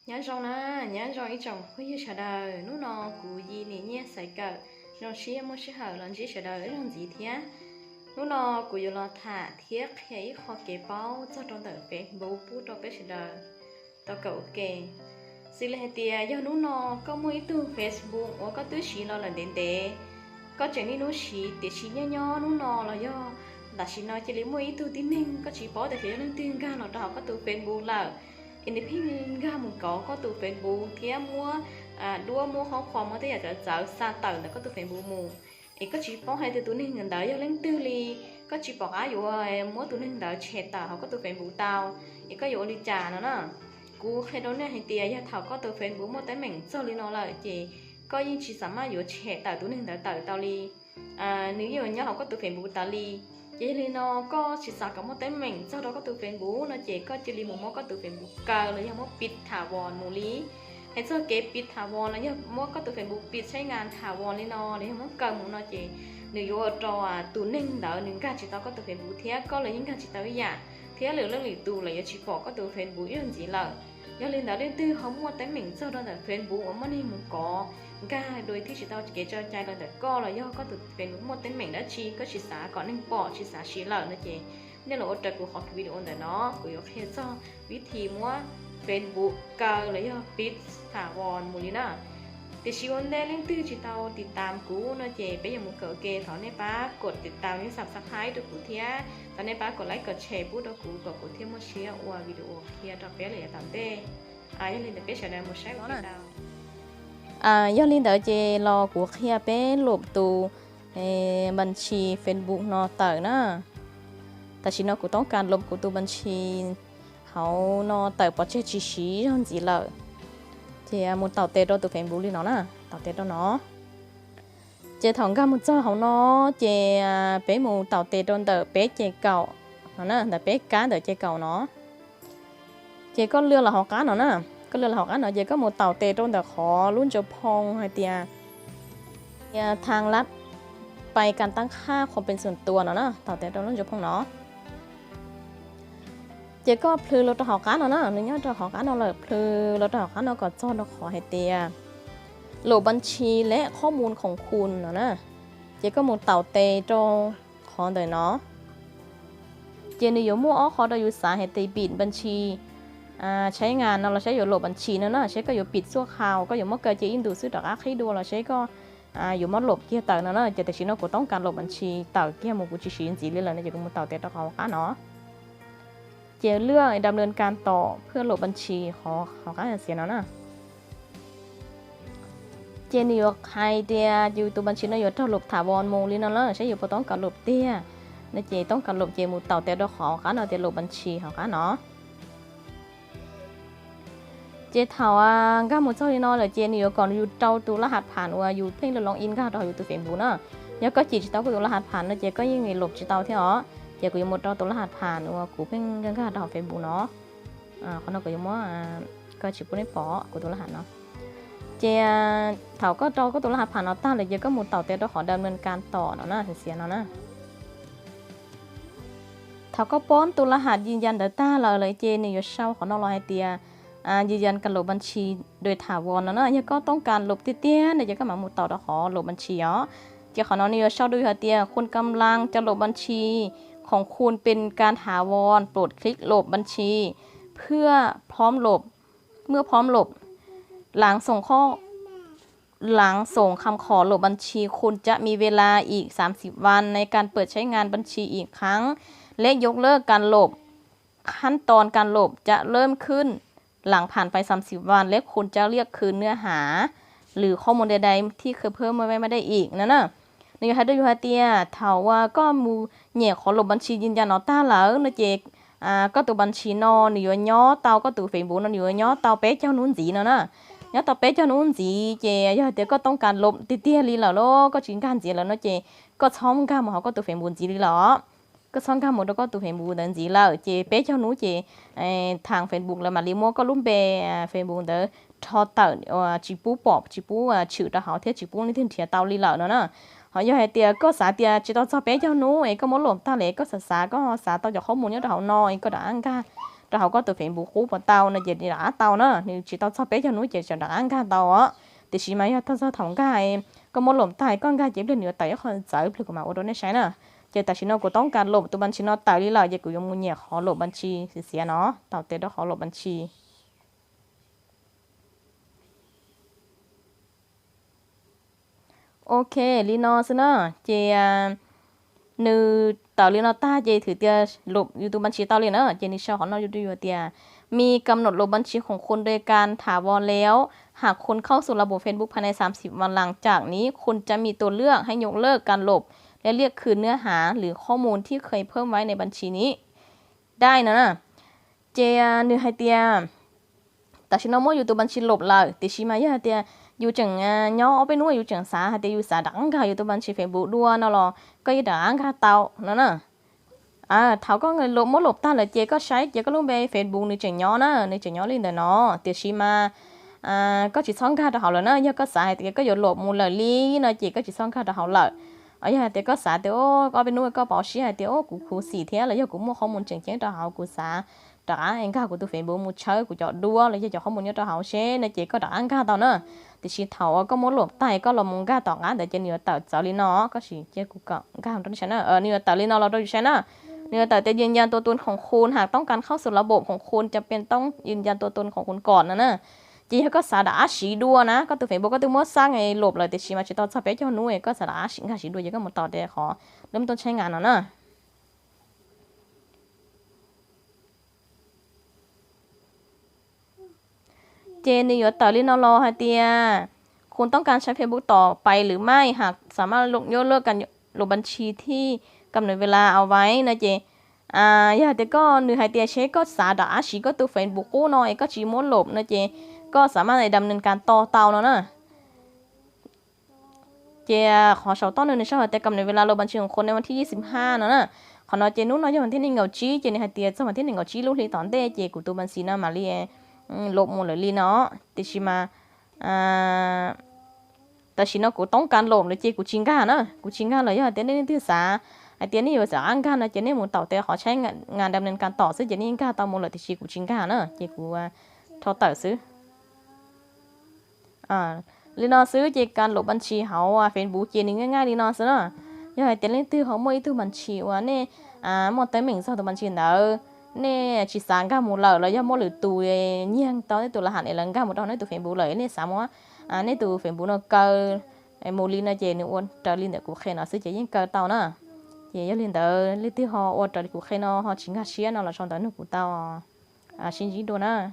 nhớ rong na nhớ rong ý chồng hơi như sợ đời nú nọ cụ gì nè nhé sải cờ rong xí mua xí hở lần gì sợ đời rong gì thế nú nọ cụ yêu lo thả thiết thấy khó kế bao cho trong tờ bé bố bút trong bé sợ đời tao cậu kề xí lệ tia do nú nọ có mua từ Facebook hoặc có từ xí lo lần đến để có chuyện đi nú xí để xí nhớ nhớ nú nọ là do là xí nói chỉ lấy mua từ tin ninh có chỉ bỏ để phía lên tin ga nó đào có từ Facebook là independent ga một có từ Facebook thía mua đua mua khó khó mà thấyอยากจะเจอซาเตอร์แล้วก็ตัว Facebook มูก็chỉ bỏ hai từตัวนึงเงินเดือนlên tư liก็chỉ bỏ aiอยู่muaตัวนึงเดือนเฉดตาเขาก็ตัว Facebook ตาวก็อยู่ลิจ่าเนาะกูแค่โดนเนี่ยให้เตียยาเท่าก็ตัว Facebook muaแต่เหม่งเจ้าลีนอเลยจีก็ยิ่งchỉสามารถอยู่เฉดตาตัวนึงเดือนตาวลีnếu như nhau họ có từ Facebook ตาลีvậy thì nó có chỉ sao có một cái mình sau đó có từ Facebook nó chỉ có chỉ li một món có từ Facebook cờ làยังมอปิดถาวรมูลีให้เจ้าเก็บปิดถาวรแล้วยังมอก็từ Facebookปิดใช้งานถาวรเลยเนาะเลยยังมอเกินมูเนาะจีหรืออยู่จอตัวหนึ่งเดาหนึ่งการจิตเราก็từ Facebook เทียก็เลยยิ่งการจิตเราอย่างเทียหรือเรื่องหลีตัวเลยยังchỉ bỏ có từ Facebook ยังgìเลยยังเรียนเดาเรียนตื้อเขามัวแต่เหม่งเจ้าเราแต่ Facebook ว่ามันนี่มันก็ga đôi khi chỉ tao kể cho trai là để co là do có từ về một tính mình đã chi có chỉ xả có nên bỏ chỉ xả xí lợn nữa chị nên là ô trợ của họ video để nó của yêu khi cho viết thì mua Facebook cờ là do bit thả vòn mùi nè thì chỉ ôn đây lên tư chỉ taoติดตามกูนะเจไปยังมึงเกิดเกย์ถอนในป้ากดติดตามยังสับสไครต์ตัวกูเทียตอนในป้ากดไลค์กดแชร์พูดตัวกูกดกูเทียมมาเชียร์ว่าวิดีโอเทียตัวเป๊ะเลยตามเต้ยังเล่นแต่เป๊ะแสดงมาใช้ของเราdo liên đỡ chê lo của kia bé lộp tùบัญชี Facebook นอเตอร์นะแต่ชินอกูต้องการลบกูตัวบัญชีเขานอเตอร์ปอเช่ชีชีทอนจีเลยเจ้ามุดเต่าเตะตัว Facebook ลีเนาะนะเต่าเตะตัวเนาะเจ้าถองกันมุดเจ้าเขาเนาะเจ้าเป๊ะมุดเต่าเตะตัวเตอร์เป๊ะเจ้าเก่าเนาะนะแต่เป๊ะก้าเตอร์เจ้าเก่าเนาะเจ้าก็เลือกละหอกก้าเนาะนะก็เลยhọc ăn ở dưới có một tàu tê trong đó khó luôn cho phong hay tiaทางลัดไปการตั้งค่าความเป็นส่วนตัวเนาะเต่าเตตรงนั้นจะพงเนาะเจ๊ก็พลือรถหอการเนาะนึกย่อจะหอการเนาะเลยพลือรถหอการเนาะก็จ้อเราขอให้เตียโหลบัญชีและข้อมูลของคุณเนาะเจ๊ก็หมดเต่าเตตรงขอเดี๋ยวเนาะเจนิยมมั่วขอได้อยู่สาเหตุปิดบัญชีใช้งานเราใช้อยู่โหลบัญชีนะใช้ก็อยู่ปิดชั่วคราวก็อยู่มอเกอร์จีอินดูซื้อดอกอาให้ดูเราใช้ก็อยู่มอหลบเกี่ยเต่านะจะแต่ชิ้นเราก็ต้องการโหลบัญชีเต่าเกี่ยมูกุชิชินจีเลยนะจะกูมูเต่าเตะตะเขาค่ะเนาะเจเรื่องดำเนินการต่อเพื่อโหลบัญชีเขาก็เสียเนาะเจนิยใครเดียอยู่ตัวบัญชีนะอยู่เท่าหลบถาวรมูลินะแล้วใช้อยู่พอต้องการหลบเตี้ยนะเจต้องการหลบเจมูเต่าเตะตะเขาค่ะเนาะเจหลบบัญชีเขาค่ะเนาะเจถาว่าก็หมดเจ้าที่นอนเลยเจนี่ก่อนอยู่เจ้าตัวรหัสผ่านว่าอยู่เพ่งลองอินก็เราอยู่ตัวเฟซบุ๊กนะแล้วก็จีจิตเต้าก็ตัวรหัสผ่านนะเจก็ยังไงหลบจิตเต้าที่อ๋อเจก็ยังหมดเจ้าตัวรหัสผ่านว่ากูเพ่งกันก็เราเฟซบุ๊กเนาะเขาเราก็ยังว่าก็จิตปุ่นได้ปอกูตัวรหัสเนาะเจเถาก็เจ้าก็ตัวรหัสผ่านเนาะต้าเลยเจก็หมดเต่าเต้เราขอดำเนินการต่อเนาะเสียเนาะเถาก็ป้อนตัวรหัสยืนยันเดต้าเราเลยเจนี่อยู่เช่าของเราให้เตียยืนยันการลบบัญชีโดยถาวรนะยังก็ต้องการลบเตี้ยๆเนี่ยจะก็มาหมุดต่อตะขอลบบัญชีอ๋อจะขอน้องนี่เช่าด้วยเตี้ยคุณกำลังจะลบบัญชีของคุณเป็นการถาวรโปรดคลิกลบบัญชีเพื่อพร้อมลบเมื่อพร้อมลบหลังส่งคำขอลบบัญชีคุณจะมีเวลาอีก30วันในการเปิดใช้งานบัญชีอีกครั้งและยกเลิกการลบขั้นตอนการลบจะเริ่มขึ้นหลังผ่านไป30วันและคุณจะเรียกคืนเนื้อหาหรือข้อมูลใดๆที่เคยเพิ่มไม่ได้อีกนะนี่ค่ะด้วยเตียถาว่าก็มูเหนี่ยขอลบบัญชียืนยันเนาะต้าแล้วนะเจก็ตัวบัญชีนอนี่ย่อเตาก็ตัวเฟซบุ๊กนี่ย่อเตาเป๊ะเจ้านู้นจีเนาะย่อเตาเป๊ะเจ้านู้นจีเจย่อเตียก็ต้องการลบเตี้ยๆลีแล้วก็จินการจีแล้วนะเจก็ช้อมกันมาเขาก็ตัวเฟซบุ๊กจีลีแล้วก็ซ้อนกันหมดแล้วก็ตัวเฟซบุ๊กนั่นจีแล้วเจเป๊ะเจ้าหนูเจทางเฟซบุ๊กแล้วมาลิโมก็ลุ่มเปเฟซบุ๊กเด้อทอเตอร์จีปูปอบจีปูชื่อตาเขาเทียจีปูนี่ถึงเทียเตาลีแล้วเนาะเขาอยากให้เตียก็สาเตียจีตอเป๊ะเจ้าหนูก็มดหลบตาเล็กก็สาก็สาต่อจากข้อมูลเนี่ยเขาน้อยก็ด่างกัน rồi họ có từ phiền bù khu vào tàu này chỉ đã tàu nữa nếu chỉ tàu sao bé cho núi chỉ cho đã ăn cả tàu á thì chỉ mấy tao sao thằng cái có một lồng tai con cái chỉ được nửa tay họ giải được mà ở đó này sai nè chỉ tại chỉ nó cóต้องการหลบตัวบัญชีnóตายđi lại chỉ có dùng một nhẹ họหลบบัญชีเสียเนาะตาวเตะđó họหลบบัญชีโอเคลีนอซะเนาะเจียnữ tạo liên taเจถือเตียหลบอยู่ตัวบัญชีเตาเลยเนอะเจนี่ชอบของเราอยู่ด้วยเตียมีกำหนดลบบัญชีของคนโดยการถาวรแล้วหากคนเข้าสู่ระบบ Facebook ภายใน30วันหลังจากนี้คุณจะมีตัวเลือกให้ยกเลิกการลบและเรียกคืนเนื้อหาหรือข้อมูลที่เคยเพิ่มไว้ในบัญชีนี้ได้นะเจนึกให้เตียแต่ฉันเอาโมอยู่ตัวบัญชีลบเลยแต่ชิมาเยอะเตียอยู่จังย่อเอาไปนู่นอยู่จังสาเตียอยู่สาดังค่ะอยู่ตัวบัญชี Facebook ด้วยเนาะหรอก็ยังดังค่ะเตานั่นน่ะthảo có người lộp mỗi lộp ta là chế có sai chế có lúc về Facebook này chừng nhỏ nữa này chừng nhỏ lên đời nó thì khi mà có chỉ xong cả họ là nó giờ có xài thì có dụ lộp một lời lý nó chỉ có chỉ xong cả họ lợi ở giờ thì có xài thì ô có bên nuôi có bỏ xí thì ô cụ xì thế là giờ cũng mua không muốn chừng chén cho họ cụ xả trả anh cả của tôi Facebook một chơi của chọn đua là giờ chọn không muốn nhớ cho họ xé nó chỉ có trả anh cả tao nữa thì chỉ thảo có mỗi lộp tay có là muốn cả tao ngã để trên nhiều tao giáo lý nó có chỉ chế cụ cọ cả không trong chén nữa nhiều tao lý nó là đôi chén nữaเนี่ยแต่จะยืนยันตัวตนของคุณหากต้องการเข้าสู่ระบบของคุณจะเป็นต้องยืนยันตัวตนของคุณก่อนนะจีเขาก็สาดาสีดัวนะก็ตัวเฟซบุ๊กก็ตัวมดสร้างไอ้หลบเลยแต่ชีมาจะต่อสับไปเจ้าหนุ่ยก็สาดาสีค่ะสีดัวยังก็หมดต่อเดี๋ยวขอเริ่มต้นใช้งานแล้วนะเจนี่อยู่ต่อเรียนรอฮะเตียคุณต้องการใช้เฟซบุ๊กต่อไปหรือไม่หากสามารถยกเลิกการลบบัญชีที่กำหนดเวลาเอาไว้นะเจอย่าแต่ก็หนึ่งให้เตียเช็คก็สาดาชีก็ตัวเฟซบุ๊กน้อยก็ชีมดหลบนะเจก็สามารถดำเนินการต่อเตาแล้วนะเจขอเสาต้นหนึ่งในช่วงแต่กำหนดเวลาลบบัญชีของคนในวันที่25นะขอนอเจนู้นน้อยวันที่1เงาจีเจในให้เตียสวันที่1เงาจีลูกลีตอนเต้เจกูตัวบัญชีนะมาเรียลบหมดเลยลีเนาะติชิมาแต่ชิโนกูต้องการลบเลยเจกูชิงก้านะกูชิงก้าเลยอย่าเต้นนี่ที่สาไอเตียนี่อยู่สางกันนะเจนี่หมุนเต่าแต่ขอใช้งานดำเนินการต่อซื้อเจนี่ก้าตามมูลเลยที่ชีกูชิงก้านะเจกูทอเต่าซื้อลีนอซื้อเจการลบบัญชีเขาเฟซบุ๊กเจนี่ง่ายๆลีนอซื้อนะยังไงเตียนี่ตื้อเขาไม่ตื้อบัญชีว่าเนี่ยหมดแต่หมิ่งsauตัวบัญชีเนอเนี่ยชีสางก้ามูลเลยแล้วยังหมดหรือตัวเงี้ยงตอนนี้ตัวรหัสเนี่ยหลังก้าหมดตอนนี้ตัวเฟซบุ๊กเลยเนี่ยสามว่าเนี่ยตัวเฟซบุ๊กnó cơมูลีนะเจนี่อ้วนจะลีนเด็กกูแค่น่ะซื้อเจยิ่งเกินเต่านะgiờ liên tới liên tiếp họ ở đây cũng khai nó họ chính là xía nó là trong đó nó cũng tao xin gì đồ na